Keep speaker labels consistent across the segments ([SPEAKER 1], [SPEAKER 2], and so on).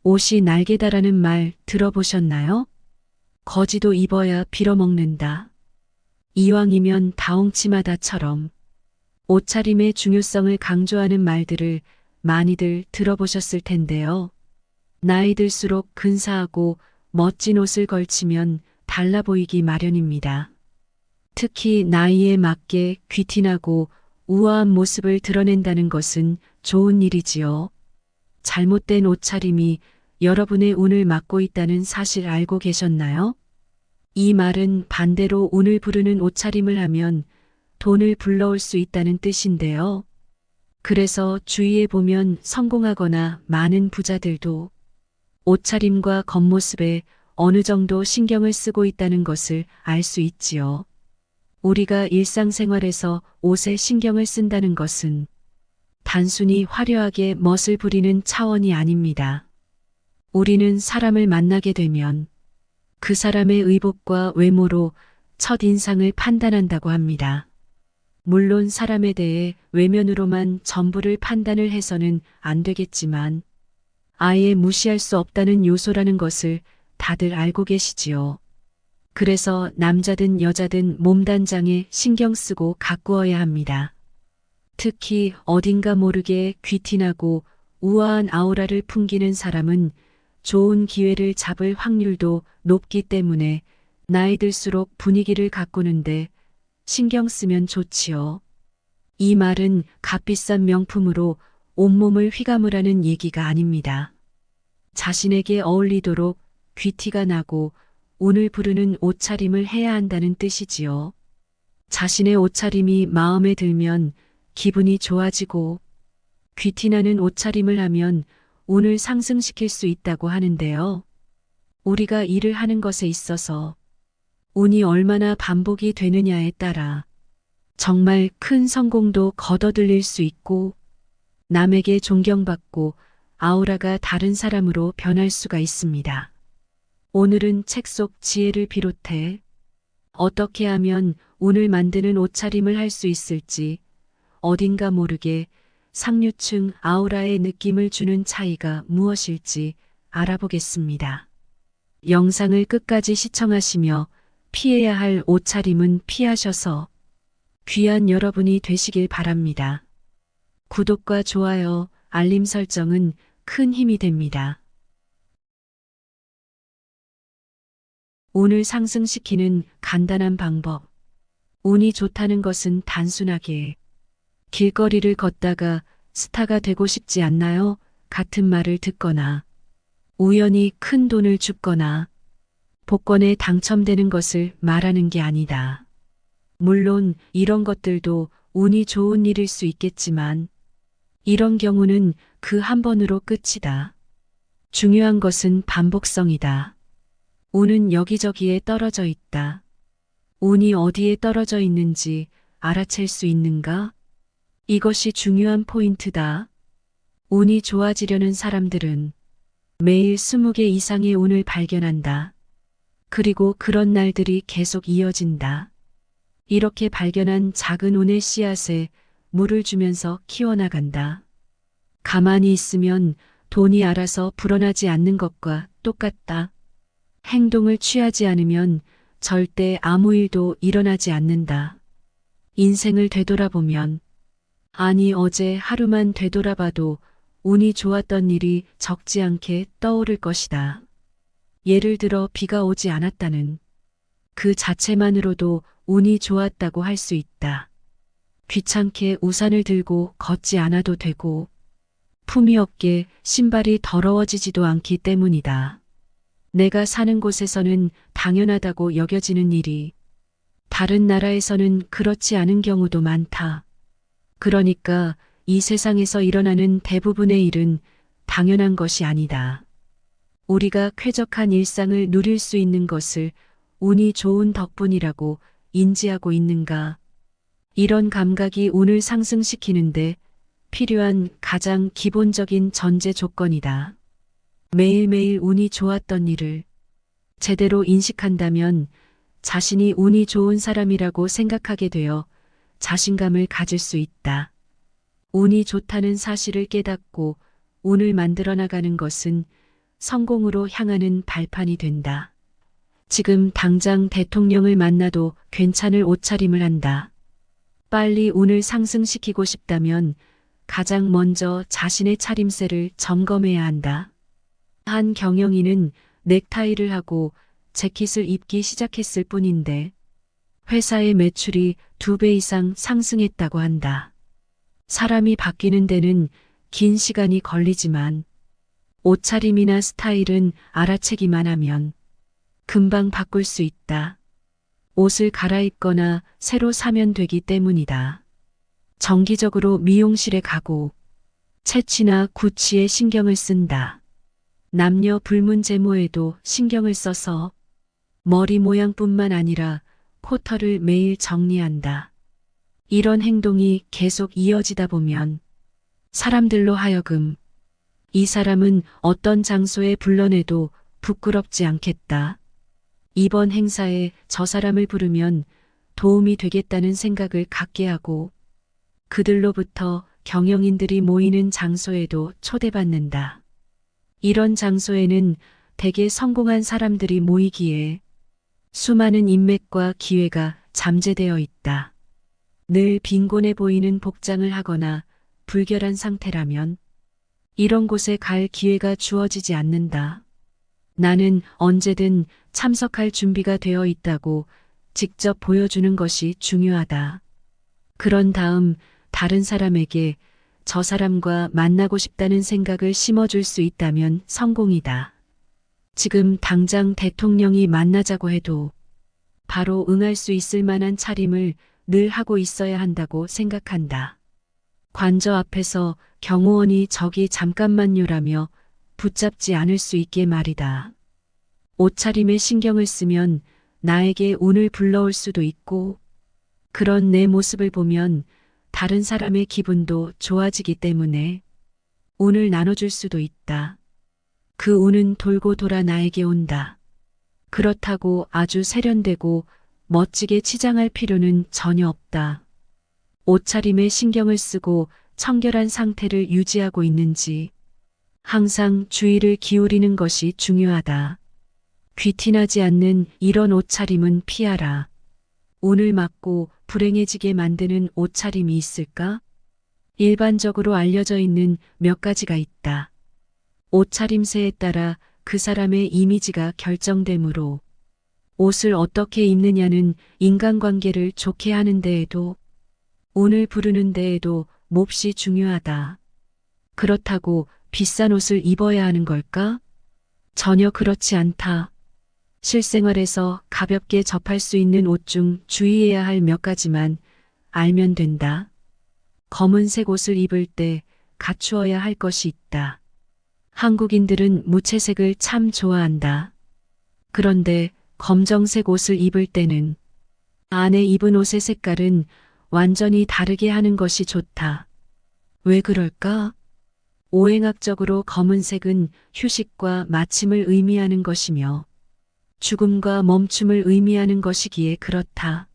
[SPEAKER 1] 옷이 날개다라는 말 들어보셨나요? 거지도 입어야 빌어먹는다. 이왕이면 다홍치마다처럼 옷차림의 중요성을 강조하는 말들을 많이들 들어보셨을 텐데요. 나이 들수록 근사하고 멋진 옷을 걸치면 달라 보이기 마련입니다. 특히 나이에 맞게 귀티나고 우아한 모습을 드러낸다는 것은 좋은 일이지요. 잘못된 옷차림이 여러분의 운을 막고 있다는 사실 알고 계셨나요? 이 말은 반대로 운을 부르는 옷차림을 하면 돈을 불러올 수 있다는 뜻인데요. 그래서 주위에 보면 성공하거나 많은 부자들도 옷차림과 겉모습에 어느 정도 신경을 쓰고 있다는 것을 알 수 있지요. 우리가 일상생활에서 옷에 신경을 쓴다는 것은 단순히 화려하게 멋을 부리는 차원이 아닙니다. 우리는 사람을 만나게 되면 그 사람의 의복과 외모로 첫인상을 판단한다고 합니다. 물론 사람에 대해 외면으로만 전부를 판단을 해서는 안 되겠지만 아예 무시할 수 없다는 요소라는 것을 다들 알고 계시지요. 그래서 남자든 여자든 몸단장에 신경 쓰고 가꾸어야 합니다. 특히 어딘가 모르게 귀티나고 우아한 아우라를 풍기는 사람은 좋은 기회를 잡을 확률도 높기 때문에 나이 들수록 분위기를 가꾸는데 신경 쓰면 좋지요. 이 말은 값비싼 명품으로 온몸을 휘감으라는 얘기가 아닙니다. 자신에게 어울리도록 귀티가 나고 운을 부르는 옷차림을 해야 한다는 뜻이지요. 자신의 옷차림이 마음에 들면 기분이 좋아지고 귀티나는 옷차림을 하면 운을 상승시킬 수 있다고 하는데요. 우리가 일을 하는 것에 있어서 운이 얼마나 반복이 되느냐에 따라 정말 큰 성공도 거둬들일 수 있고 남에게 존경받고 아우라가 다른 사람으로 변할 수가 있습니다. 오늘은 책 속 지혜를 비롯해 어떻게 하면 운을 만드는 옷차림을 할 수 있을지 어딘가 모르게 상류층 아우라의 느낌을 주는 차이가 무엇일지 알아보겠습니다. 영상을 끝까지 시청하시며 피해야 할 옷차림은 피하셔서 귀한 여러분이 되시길 바랍니다. 구독과 좋아요, 알림 설정은 큰 힘이 됩니다. 운을 상승시키는 간단한 방법. 운이 좋다는 것은 단순하게 길거리를 걷다가 스타가 되고 싶지 않나요? 같은 말을 듣거나 우연히 큰 돈을 줍거나 복권에 당첨되는 것을 말하는 게 아니다. 물론 이런 것들도 운이 좋은 일일 수 있겠지만 이런 경우는 그 한 번으로 끝이다. 중요한 것은 반복성이다. 운은 여기저기에 떨어져 있다. 운이 어디에 떨어져 있는지 알아챌 수 있는가? 이것이 중요한 포인트다. 운이 좋아지려는 사람들은 매일 20개 이상의 운을 발견한다. 그리고 그런 날들이 계속 이어진다. 이렇게 발견한 작은 운의 씨앗에 물을 주면서 키워나간다. 가만히 있으면 돈이 알아서 불어나지 않는 것과 똑같다. 행동을 취하지 않으면 절대 아무 일도 일어나지 않는다. 인생을 되돌아보면, 아니 어제 하루만 되돌아봐도 운이 좋았던 일이 적지 않게 떠오를 것이다. 예를 들어 비가 오지 않았다는 그 자체만으로도 운이 좋았다고 할 수 있다. 귀찮게 우산을 들고 걷지 않아도 되고, 품위 없게 신발이 더러워지지도 않기 때문이다. 내가 사는 곳에서는 당연하다고 여겨지는 일이 다른 나라에서는 그렇지 않은 경우도 많다. 그러니까 이 세상에서 일어나는 대부분의 일은 당연한 것이 아니다. 우리가 쾌적한 일상을 누릴 수 있는 것을 운이 좋은 덕분이라고 인지하고 있는가? 이런 감각이 운을 상승시키는데 필요한 가장 기본적인 전제 조건이다. 매일매일 운이 좋았던 일을 제대로 인식한다면 자신이 운이 좋은 사람이라고 생각하게 되어 자신감을 가질 수 있다. 운이 좋다는 사실을 깨닫고 운을 만들어 나가는 것은 성공으로 향하는 발판이 된다. 지금 당장 대통령을 만나도 괜찮을 옷차림을 한다. 빨리 운을 상승시키고 싶다면 가장 먼저 자신의 차림새를 점검해야 한다. 한 경영인은 넥타이를 하고 재킷을 입기 시작했을 뿐인데 회사의 매출이 2배 이상 상승했다고 한다. 사람이 바뀌는 데는 긴 시간이 걸리지만 옷차림이나 스타일은 알아채기만 하면 금방 바꿀 수 있다. 옷을 갈아입거나 새로 사면 되기 때문이다. 정기적으로 미용실에 가고 채취나 구취에 신경을 쓴다. 남녀 불문 제모에도 신경을 써서 머리 모양뿐만 아니라 코털을 매일 정리한다. 이런 행동이 계속 이어지다 보면 사람들로 하여금 이 사람은 어떤 장소에 불러내도 부끄럽지 않겠다. 이번 행사에 저 사람을 부르면 도움이 되겠다는 생각을 갖게 하고 그들로부터 경영인들이 모이는 장소에도 초대받는다. 이런 장소에는 대개 성공한 사람들이 모이기에 수많은 인맥과 기회가 잠재되어 있다. 늘 빈곤해 보이는 복장을 하거나 불결한 상태라면 이런 곳에 갈 기회가 주어지지 않는다. 나는 언제든 참석할 준비가 되어 있다고 직접 보여주는 것이 중요하다. 그런 다음 다른 사람에게 저 사람과 만나고 싶다는 생각을 심어줄 수 있다면 성공이다. 지금 당장 대통령이 만나자고 해도 바로 응할 수 있을 만한 차림을 늘 하고 있어야 한다고 생각한다. 관저 앞에서 경호원이 저기 잠깐만요라며 붙잡지 않을 수 있게 말이다. 옷차림에 신경을 쓰면 나에게 운을 불러올 수도 있고 그런 내 모습을 보면 다른 사람의 기분도 좋아지기 때문에 운을 나눠줄 수도 있다. 그 운은 돌고 돌아 나에게 온다. 그렇다고 아주 세련되고 멋지게 치장할 필요는 전혀 없다. 옷차림에 신경을 쓰고 청결한 상태를 유지하고 있는지 항상 주의를 기울이는 것이 중요하다. 귀티나지 않는 이런 옷차림은 피하라. 운을 막고 불행해지게 만드는 옷차림이 있을까? 일반적으로 알려져 있는 몇 가지가 있다. 옷차림새에 따라 그 사람의 이미지가 결정되므로 옷을 어떻게 입느냐는 인간관계를 좋게 하는 데에도 운을 부르는 데에도 몹시 중요하다. 그렇다고 비싼 옷을 입어야 하는 걸까? 전혀 그렇지 않다. 실생활에서 가볍게 접할 수 있는 옷 중 주의해야 할 몇 가지만 알면 된다. 검은색 옷을 입을 때 갖추어야 할 것이 있다. 한국인들은 무채색을 참 좋아한다. 그런데 검정색 옷을 입을 때는 안에 입은 옷의 색깔은 완전히 다르게 하는 것이 좋다. 왜 그럴까? 오행학적으로 검은색은 휴식과 마침을 의미하는 것이며 죽음과 멈춤을 의미하는 것이기에 그렇다.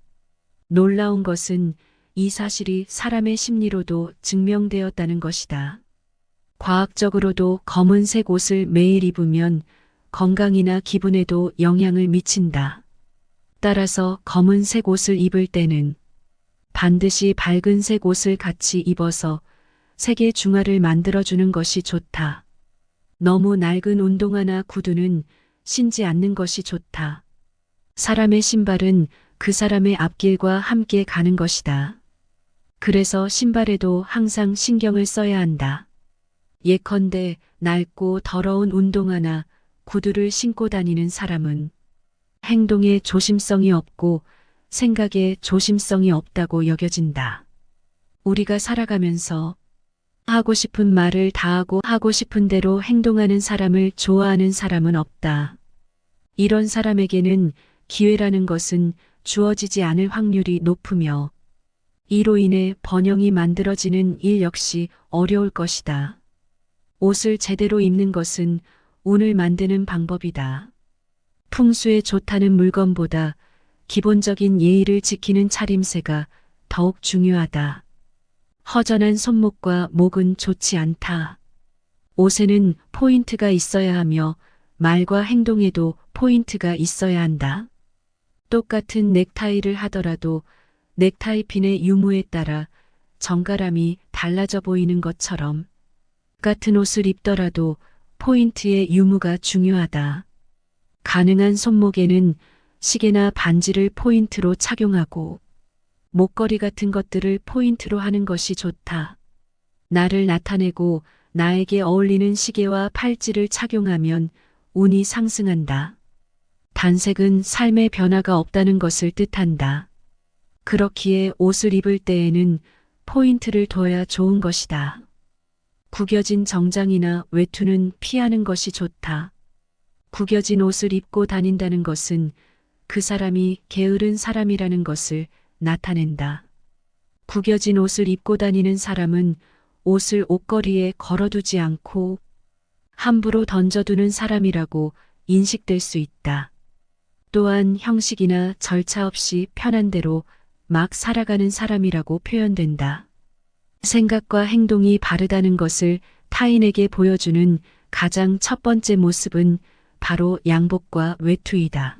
[SPEAKER 1] 놀라운 것은 이 사실이 사람의 심리로도 증명되었다는 것이다. 과학적으로도 검은색 옷을 매일 입으면 건강이나 기분에도 영향을 미친다. 따라서 검은색 옷을 입을 때는 반드시 밝은색 옷을 같이 입어서 색의 중화를 만들어주는 것이 좋다. 너무 낡은 운동화나 구두는 신지 않는 것이 좋다. 사람의 신발은 그 사람의 앞길과 함께 가는 것이다. 그래서 신발에도 항상 신경을 써야 한다. 예컨대 낡고 더러운 운동화나 구두를 신고 다니는 사람은 행동에 조심성이 없고 생각에 조심성이 없다고 여겨진다. 우리가 살아가면서 하고 싶은 말을 다 하고 하고 싶은 대로 행동하는 사람을 좋아하는 사람은 없다. 이런 사람에게는 기회라는 것은 주어지지 않을 확률이 높으며 이로 인해 번영이 만들어지는 일 역시 어려울 것이다. 옷을 제대로 입는 것은 운을 만드는 방법이다. 풍수에 좋다는 물건보다 기본적인 예의를 지키는 차림새가 더욱 중요하다. 허전한 손목과 목은 좋지 않다. 옷에는 포인트가 있어야 하며 말과 행동에도 포인트가 있어야 한다. 똑같은 넥타이를 하더라도 넥타이 핀의 유무에 따라 정갈함이 달라져 보이는 것처럼 같은 옷을 입더라도 포인트의 유무가 중요하다. 가능한 손목에는 시계나 반지를 포인트로 착용하고 목걸이 같은 것들을 포인트로 하는 것이 좋다. 나를 나타내고 나에게 어울리는 시계와 팔찌를 착용하면 운이 상승한다. 단색은 삶의 변화가 없다는 것을 뜻한다. 그렇기에 옷을 입을 때에는 포인트를 둬야 좋은 것이다. 구겨진 정장이나 외투는 피하는 것이 좋다. 구겨진 옷을 입고 다닌다는 것은 그 사람이 게으른 사람이라는 것을 나타낸다. 구겨진 옷을 입고 다니는 사람은 옷을 옷걸이에 걸어두지 않고 함부로 던져두는 사람이라고 인식될 수 있다. 또한 형식이나 절차 없이 편한 대로 막 살아가는 사람이라고 표현된다. 생각과 행동이 바르다는 것을 타인에게 보여주는 가장 첫 번째 모습은 바로 양복과 외투이다.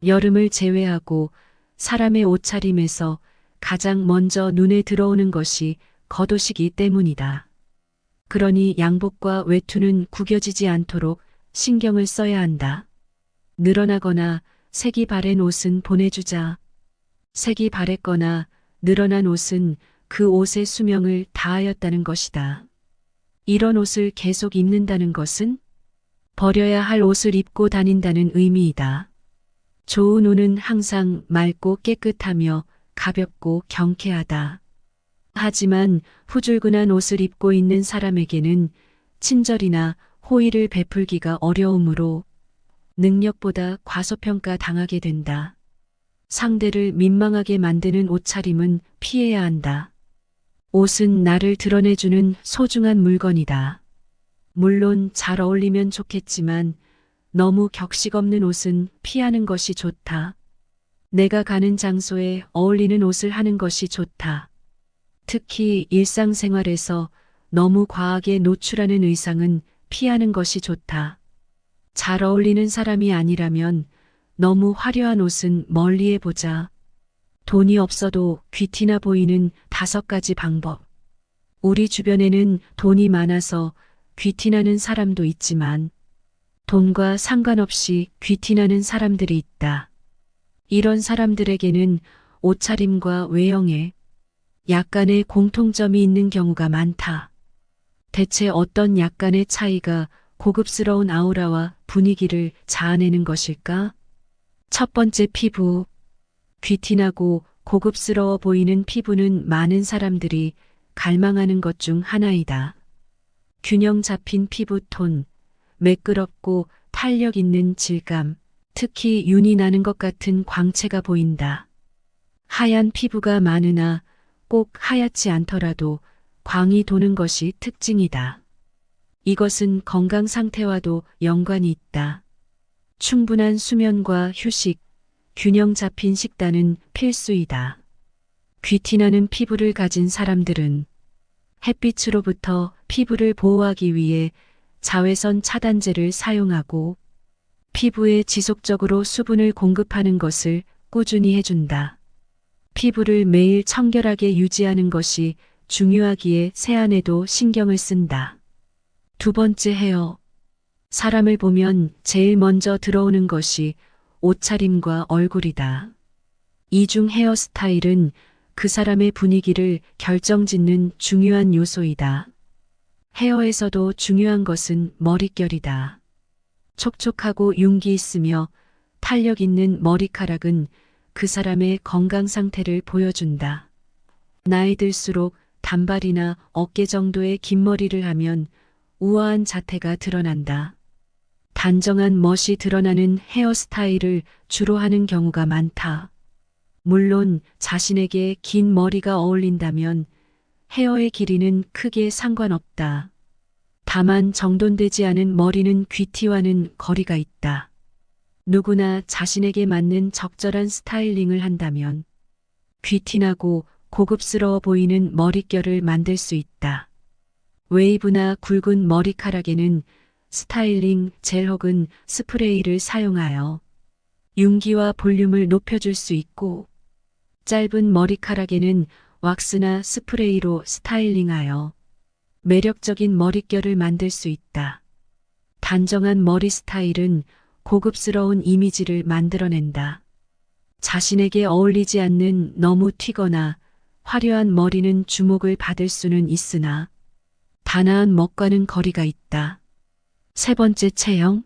[SPEAKER 1] 여름을 제외하고 사람의 옷차림에서 가장 먼저 눈에 들어오는 것이 겉옷이기 때문이다. 그러니 양복과 외투는 구겨지지 않도록 신경을 써야 한다. 늘어나거나 색이 바랜 옷은 보내주자. 색이 바랬거나 늘어난 옷은 그 옷의 수명을 다하였다는 것이다. 이런 옷을 계속 입는다는 것은 버려야 할 옷을 입고 다닌다는 의미이다. 좋은 옷은 항상 맑고 깨끗하며 가볍고 경쾌하다. 하지만 후줄근한 옷을 입고 있는 사람에게는 친절이나 호의를 베풀기가 어려우므로 능력보다 과소평가 당하게 된다. 상대를 민망하게 만드는 옷차림은 피해야 한다. 옷은 나를 드러내주는 소중한 물건이다. 물론 잘 어울리면 좋겠지만 너무 격식 없는 옷은 피하는 것이 좋다. 내가 가는 장소에 어울리는 옷을 하는 것이 좋다. 특히 일상생활에서 너무 과하게 노출하는 의상은 피하는 것이 좋다. 잘 어울리는 사람이 아니라면 너무 화려한 옷은 멀리해 보자. 돈이 없어도 귀티나 보이는 5가지 방법. 우리 주변에는 돈이 많아서 귀티나는 사람도 있지만 돈과 상관없이 귀티나는 사람들이 있다. 이런 사람들에게는 옷차림과 외형에 약간의 공통점이 있는 경우가 많다. 대체 어떤 약간의 차이가 고급스러운 아우라와 분위기를 자아내는 것일까? 첫 번째, 피부. 귀티나고 고급스러워 보이는 피부는 많은 사람들이 갈망하는 것 중 하나이다. 균형 잡힌 피부톤, 매끄럽고 탄력 있는 질감, 특히 윤이 나는 것 같은 광채가 보인다. 하얀 피부가 많으나 꼭 하얗지 않더라도 광이 도는 것이 특징이다. 이것은 건강 상태와도 연관이 있다. 충분한 수면과 휴식, 균형 잡힌 식단은 필수이다. 귀티나는 피부를 가진 사람들은 햇빛으로부터 피부를 보호하기 위해 자외선 차단제를 사용하고 피부에 지속적으로 수분을 공급하는 것을 꾸준히 해준다. 피부를 매일 청결하게 유지하는 것이 중요하기에 세안에도 신경을 쓴다. 두 번째, 헤어. 사람을 보면 제일 먼저 들어오는 것이 옷차림과 얼굴이다. 이중 헤어스타일은 그 사람의 분위기를 결정짓는 중요한 요소이다. 헤어에서도 중요한 것은 머릿결이다. 촉촉하고 윤기 있으며 탄력 있는 머리카락은 그 사람의 건강 상태를 보여준다. 나이 들수록 단발이나 어깨 정도의 긴 머리를 하면 우아한 자태가 드러난다. 단정한 멋이 드러나는 헤어스타일을 주로 하는 경우가 많다. 물론 자신에게 긴 머리가 어울린다면 헤어의 길이는 크게 상관없다. 다만 정돈되지 않은 머리는 귀티와는 거리가 있다. 누구나 자신에게 맞는 적절한 스타일링을 한다면 귀티나고 고급스러워 보이는 머릿결을 만들 수 있다. 웨이브나 굵은 머리카락에는 스타일링 젤 혹은 스프레이를 사용하여 윤기와 볼륨을 높여줄 수 있고, 짧은 머리카락에는 왁스나 스프레이로 스타일링하여 매력적인 머릿결을 만들 수 있다. 단정한 머리 스타일은 고급스러운 이미지를 만들어낸다. 자신에게 어울리지 않는 너무 튀거나 화려한 머리는 주목을 받을 수는 있으나 단아한 멋과는 거리가 있다. 세 번째, 체형.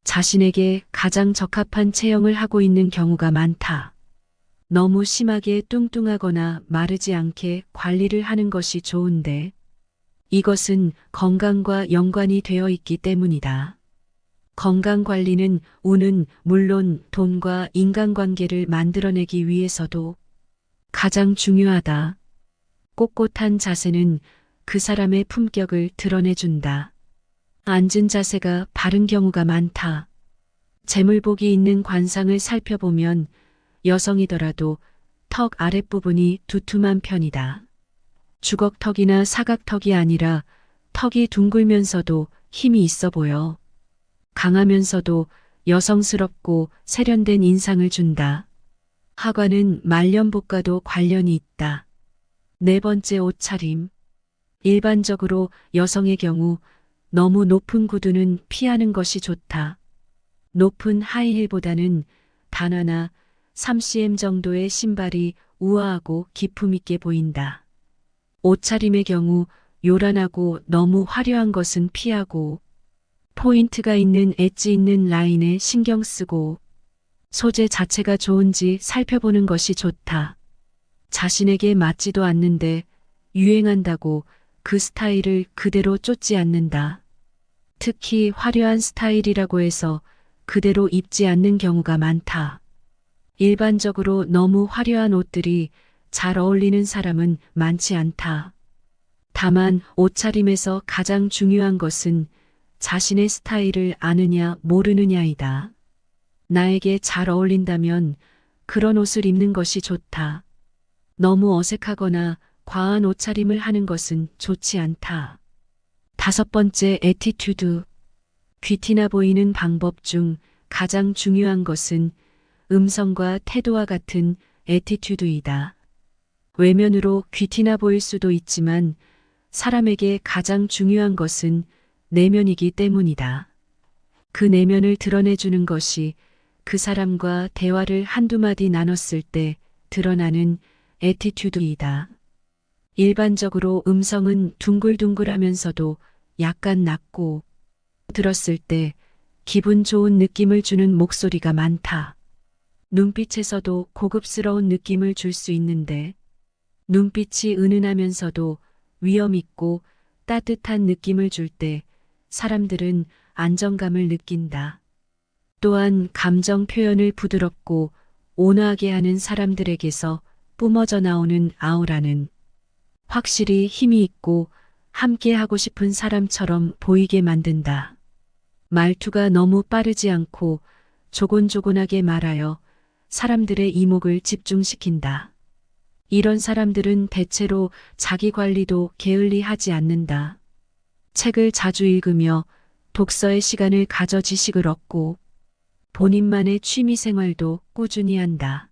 [SPEAKER 1] 자신에게 가장 적합한 체형을 하고 있는 경우가 많다. 너무 심하게 뚱뚱하거나 마르지 않게 관리를 하는 것이 좋은데, 이것은 건강과 연관이 되어 있기 때문이다. 건강 관리는 우는 물론 돈과 인간관계를 만들어내기 위해서도 가장 중요하다. 꼿꼿한 자세는 그 사람의 품격을 드러내준다. 앉은 자세가 바른 경우가 많다. 재물복이 있는 관상을 살펴보면 여성이더라도 턱 아랫부분이 두툼한 편이다. 주걱턱이나 사각턱이 아니라 턱이 둥글면서도 힘이 있어 보여. 강하면서도 여성스럽고 세련된 인상을 준다. 하관은 말년복과도 관련이 있다. 네 번째, 옷차림. 일반적으로 여성의 경우 너무 높은 구두는 피하는 것이 좋다. 높은 하이힐보다는 단화나 3cm 정도의 신발이 우아하고 기품 있게 보인다. 옷차림의 경우 요란하고 너무 화려한 것은 피하고, 포인트가 있는 엣지 있는 라인에 신경 쓰고, 소재 자체가 좋은지 살펴보는 것이 좋다. 자신에게 맞지도 않는데 유행한다고 그 스타일을 그대로 쫓지 않는다. 특히 화려한 스타일이라고 해서 그대로 입지 않는 경우가 많다. 일반적으로 너무 화려한 옷들이 잘 어울리는 사람은 많지 않다. 다만 옷차림에서 가장 중요한 것은 자신의 스타일을 아느냐 모르느냐이다. 나에게 잘 어울린다면 그런 옷을 입는 것이 좋다. 너무 어색하거나 과한 옷차림을 하는 것은 좋지 않다. 다섯 번째, 애티튜드. 귀티나 보이는 방법 중 가장 중요한 것은 음성과 태도와 같은 애티튜드이다. 외면으로 귀티나 보일 수도 있지만 사람에게 가장 중요한 것은 내면이기 때문이다. 그 내면을 드러내주는 것이 그 사람과 대화를 한두 마디 나눴을 때 드러나는 애티튜드이다. 일반적으로 음성은 둥글둥글하면서도 약간 낮고, 들었을 때 기분 좋은 느낌을 주는 목소리가 많다. 눈빛에서도 고급스러운 느낌을 줄 수 있는데, 눈빛이 은은하면서도 위험 있고 따뜻한 느낌을 줄 때 사람들은 안정감을 느낀다. 또한 감정 표현을 부드럽고 온화하게 하는 사람들에게서 뿜어져 나오는 아우라는 확실히 힘이 있고 함께 하고 싶은 사람처럼 보이게 만든다. 말투가 너무 빠르지 않고 조곤조곤하게 말하여 사람들의 이목을 집중시킨다. 이런 사람들은 대체로 자기 관리도 게을리하지 않는다. 책을 자주 읽으며 독서의 시간을 가져 지식을 얻고 본인만의 취미 생활도 꾸준히 한다.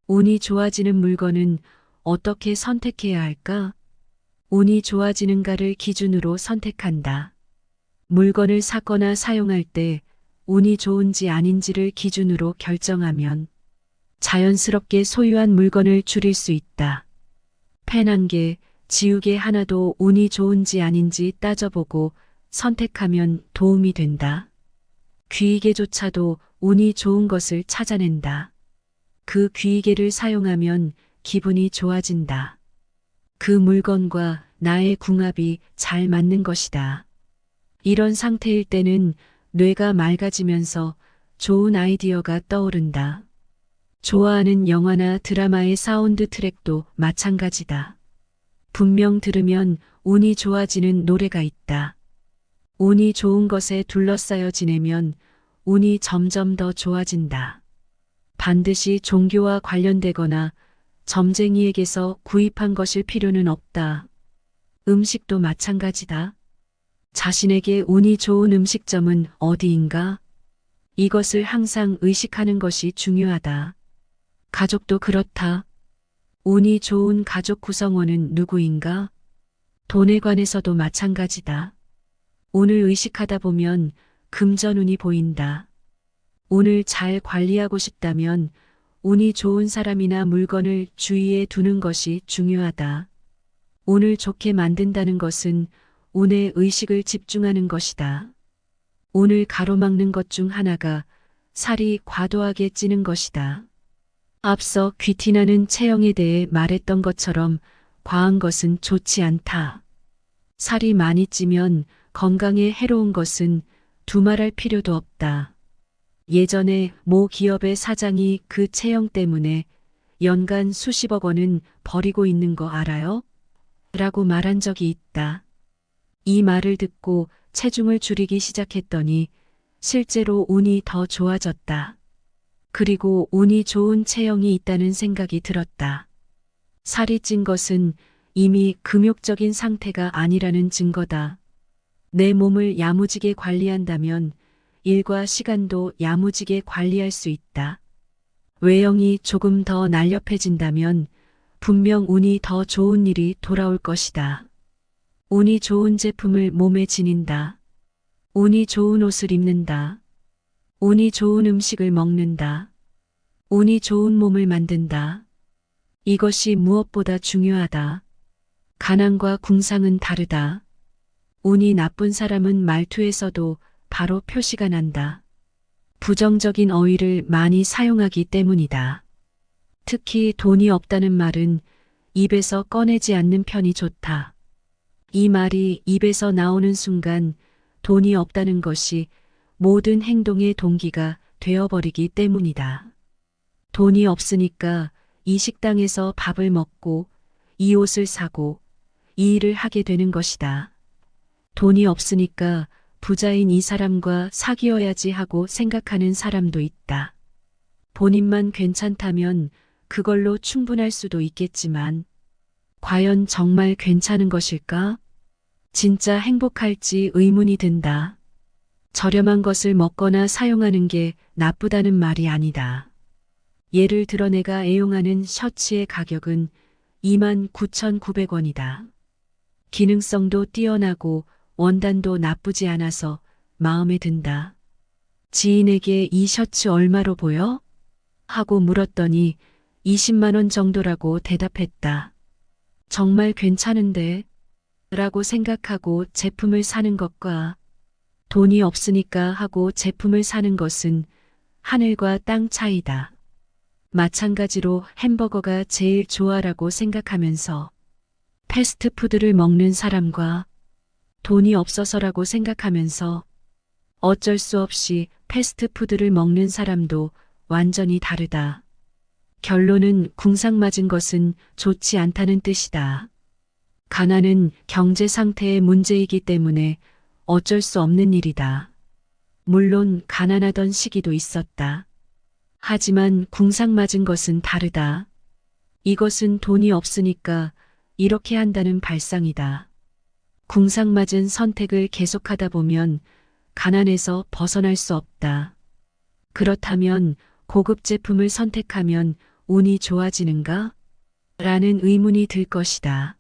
[SPEAKER 1] 운이 좋아지는 물건은 어떻게 선택해야 할까? 운이 좋아지는가를 기준으로 선택한다. 물건을 사거나 사용할 때 운이 좋은지 아닌지를 기준으로 결정하면 자연스럽게 소유한 물건을 줄일 수 있다. 펜 한 개, 지우개 하나도 운이 좋은지 아닌지 따져보고 선택하면 도움이 된다. 귀이개조차도 운이 좋은 것을 찾아낸다. 그 귀이개를 사용하면 기분이 좋아진다. 그 물건과 나의 궁합이 잘 맞는 것이다. 이런 상태일 때는 뇌가 맑아지면서 좋은 아이디어가 떠오른다. 좋아하는 영화나 드라마의 사운드 트랙도 마찬가지다. 분명 들으면 운이 좋아지는 노래가 있다. 운이 좋은 것에 둘러싸여 지내면 운이 점점 더 좋아진다. 반드시 종교와 관련되거나 점쟁이에게서 구입한 것일 필요는 없다. 음식도 마찬가지다. 자신에게 운이 좋은 음식점은 어디인가? 이것을 항상 의식하는 것이 중요하다. 가족도 그렇다. 운이 좋은 가족 구성원은 누구인가? 돈에 관해서도 마찬가지다. 운을 의식하다 보면 금전운이 보인다. 운을 잘 관리하고 싶다면 운이 좋은 사람이나 물건을 주위에 두는 것이 중요하다. 운을 좋게 만든다는 것은 운의 의식을 집중하는 것이다. 운을 가로막는 것 중 하나가 살이 과도하게 찌는 것이다. 앞서 귀티나는 체형에 대해 말했던 것처럼 과한 것은 좋지 않다. 살이 많이 찌면 건강에 해로운 것은 두말할 필요도 없다. 예전에 모 기업의 사장이 그 체형 때문에 연간 수십억 원은 버리고 있는 거 알아요? 라고 말한 적이 있다. 이 말을 듣고 체중을 줄이기 시작했더니 실제로 운이 더 좋아졌다. 그리고 운이 좋은 체형이 있다는 생각이 들었다. 살이 찐 것은 이미 금욕적인 상태가 아니라는 증거다. 내 몸을 야무지게 관리한다면 일과 시간도 야무지게 관리할 수 있다. 외형이 조금 더 날렵해진다면 분명 운이 더 좋은 일이 돌아올 것이다. 운이 좋은 제품을 몸에 지닌다. 운이 좋은 옷을 입는다. 운이 좋은 음식을 먹는다. 운이 좋은 몸을 만든다. 이것이 무엇보다 중요하다. 가난과 궁상은 다르다. 운이 나쁜 사람은 말투에서도 바로 표시가 난다. 부정적인 어휘를 많이 사용하기 때문이다. 특히 돈이 없다는 말은 입에서 꺼내지 않는 편이 좋다. 이 말이 입에서 나오는 순간 돈이 없다는 것이 모든 행동의 동기가 되어버리기 때문이다. 돈이 없으니까 이 식당에서 밥을 먹고 이 옷을 사고 이 일을 하게 되는 것이다. 돈이 없으니까 부자인 이 사람과 사귀어야지 하고 생각하는 사람도 있다. 본인만 괜찮다면 그걸로 충분할 수도 있겠지만 과연 정말 괜찮은 것일까? 진짜 행복할지 의문이 든다. 저렴한 것을 먹거나 사용하는 게 나쁘다는 말이 아니다. 예를 들어 내가 애용하는 셔츠의 가격은 29,900원이다. 기능성도 뛰어나고 원단도 나쁘지 않아서 마음에 든다. 지인에게 이 셔츠 얼마로 보여? 하고 물었더니 20만 원 정도라고 대답했다. 정말 괜찮은데? 라고 생각하고 제품을 사는 것과 돈이 없으니까 하고 제품을 사는 것은 하늘과 땅 차이다. 마찬가지로 햄버거가 제일 좋아라고 생각하면서 패스트푸드를 먹는 사람과 돈이 없어서라고 생각하면서 어쩔 수 없이 패스트푸드를 먹는 사람도 완전히 다르다. 결론은 궁상 맞은 것은 좋지 않다는 뜻이다. 가난은 경제 상태의 문제이기 때문에 어쩔 수 없는 일이다. 물론 가난하던 시기도 있었다. 하지만 궁상 맞은 것은 다르다. 이것은 돈이 없으니까 이렇게 한다는 발상이다. 궁상 맞은 선택을 계속하다 보면 가난에서 벗어날 수 없다. 그렇다면 고급 제품을 선택하면 운이 좋아지는가? 라는 의문이 들 것이다.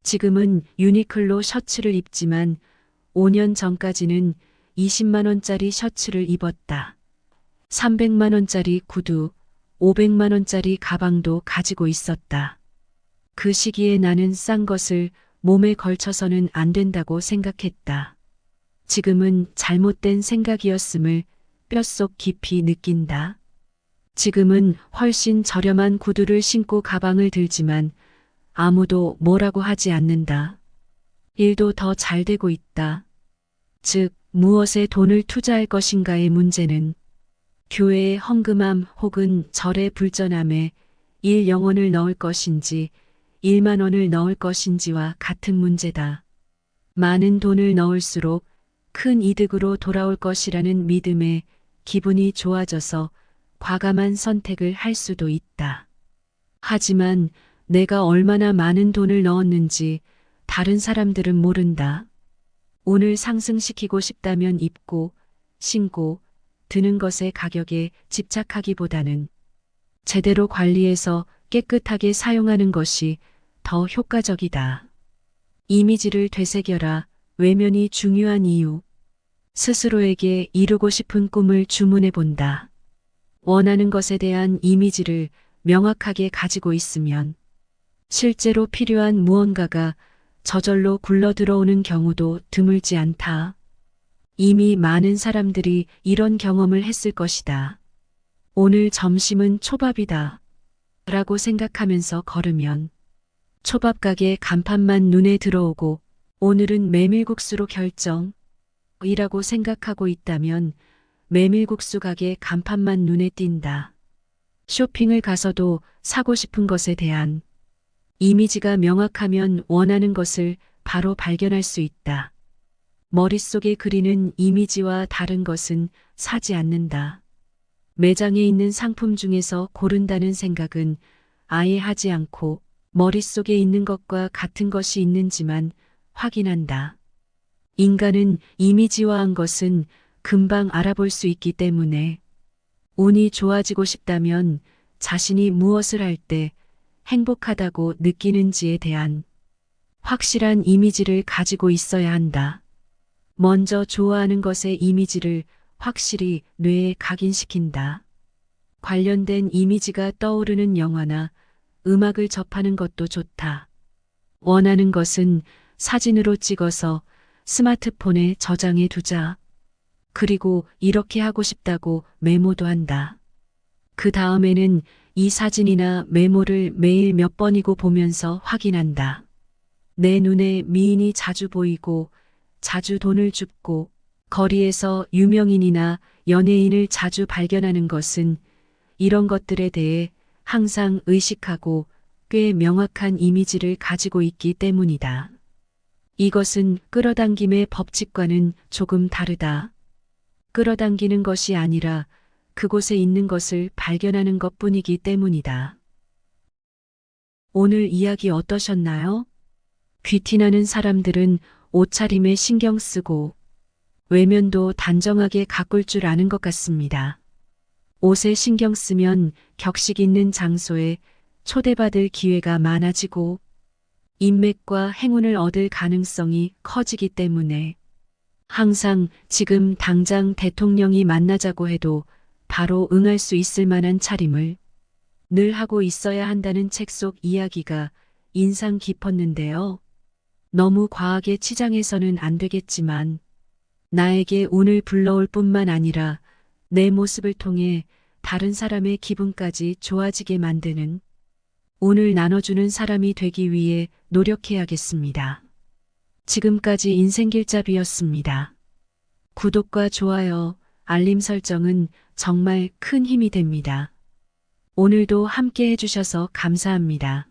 [SPEAKER 1] 지금은 유니클로 셔츠를 입지만 5년 전까지는 20만 원짜리 셔츠를 입었다. 300만 원짜리 구두, 500만 원짜리 가방도 가지고 있었다. 그 시기에 나는 싼 것을 몸에 걸쳐서는 안 된다고 생각했다. 지금은 잘못된 생각이었음을 뼛속 깊이 느낀다. 지금은 훨씬 저렴한 구두를 신고 가방을 들지만 아무도 뭐라고 하지 않는다. 일도 더 잘 되고 있다. 즉, 무엇에 돈을 투자할 것인가의 문제는 교회의 헌금함 혹은 절의 불전함에 1영원을 넣을 것인지 1만 원을 넣을 것인지와 같은 문제다. 많은 돈을 넣을수록 큰 이득으로 돌아올 것이라는 믿음에 기분이 좋아져서 과감한 선택을 할 수도 있다. 하지만 내가 얼마나 많은 돈을 넣었는지 다른 사람들은 모른다. 오늘 상승시키고 싶다면 입고, 신고, 드는 것의 가격에 집착하기보다는 제대로 관리해서 깨끗하게 사용하는 것이 더 효과적이다. 이미지를 되새겨라. 외면이 중요한 이유. 스스로에게 이루고 싶은 꿈을 주문해 본다. 원하는 것에 대한 이미지를 명확하게 가지고 있으면 실제로 필요한 무언가가 저절로 굴러 들어오는 경우도 드물지 않다. 이미 많은 사람들이 이런 경험을 했을 것이다. 오늘 점심은 초밥이다. 라고 생각하면서 걸으면 초밥 가게 간판만 눈에 들어오고 오늘은 메밀국수로 결정. 이라고 생각하고 있다면 메밀국수 가게 간판만 눈에 띈다. 쇼핑을 가서도 사고 싶은 것에 대한 이미지가 명확하면 원하는 것을 바로 발견할 수 있다. 머릿속에 그리는 이미지와 다른 것은 사지 않는다. 매장에 있는 상품 중에서 고른다는 생각은 아예 하지 않고 머릿속에 있는 것과 같은 것이 있는지만 확인한다. 인간은 이미지화한 것은 금방 알아볼 수 있기 때문에 운이 좋아지고 싶다면 자신이 무엇을 할 때 행복하다고 느끼는지에 대한 확실한 이미지를 가지고 있어야 한다. 먼저 좋아하는 것의 이미지를 확실히 뇌에 각인시킨다. 관련된 이미지가 떠오르는 영화나 음악을 접하는 것도 좋다. 원하는 것은 사진으로 찍어서 스마트폰에 저장해 두자. 그리고 이렇게 하고 싶다고 메모도 한다. 그 다음에는 이 사진이나 메모를 매일 몇 번이고 보면서 확인한다. 내 눈에 미인이 자주 보이고 자주 돈을 줍고 거리에서 유명인이나 연예인을 자주 발견하는 것은 이런 것들에 대해 항상 의식하고 꽤 명확한 이미지를 가지고 있기 때문이다. 이것은 끌어당김의 법칙과는 조금 다르다. 끌어당기는 것이 아니라 그곳에 있는 것을 발견하는 것뿐이기 때문이다. 오늘 이야기 어떠셨나요? 귀티나는 사람들은 옷차림에 신경 쓰고 외면도 단정하게 가꿀 줄 아는 것 같습니다. 옷에 신경 쓰면 격식 있는 장소에 초대받을 기회가 많아지고 인맥과 행운을 얻을 가능성이 커지기 때문에 항상 지금 당장 대통령이 만나자고 해도 바로 응할 수 있을 만한 차림을 늘 하고 있어야 한다는 책 속 이야기가 인상 깊었는데요. 너무 과하게 치장해서는 안 되겠지만 나에게 운을 불러올 뿐만 아니라 내 모습을 통해 다른 사람의 기분까지 좋아지게 만드는 운을 나눠주는 사람이 되기 위해 노력해야겠습니다. 지금까지 인생길잡이였습니다. 구독과 좋아요, 알림 설정은 정말 큰 힘이 됩니다. 오늘도 함께 해주셔서 감사합니다.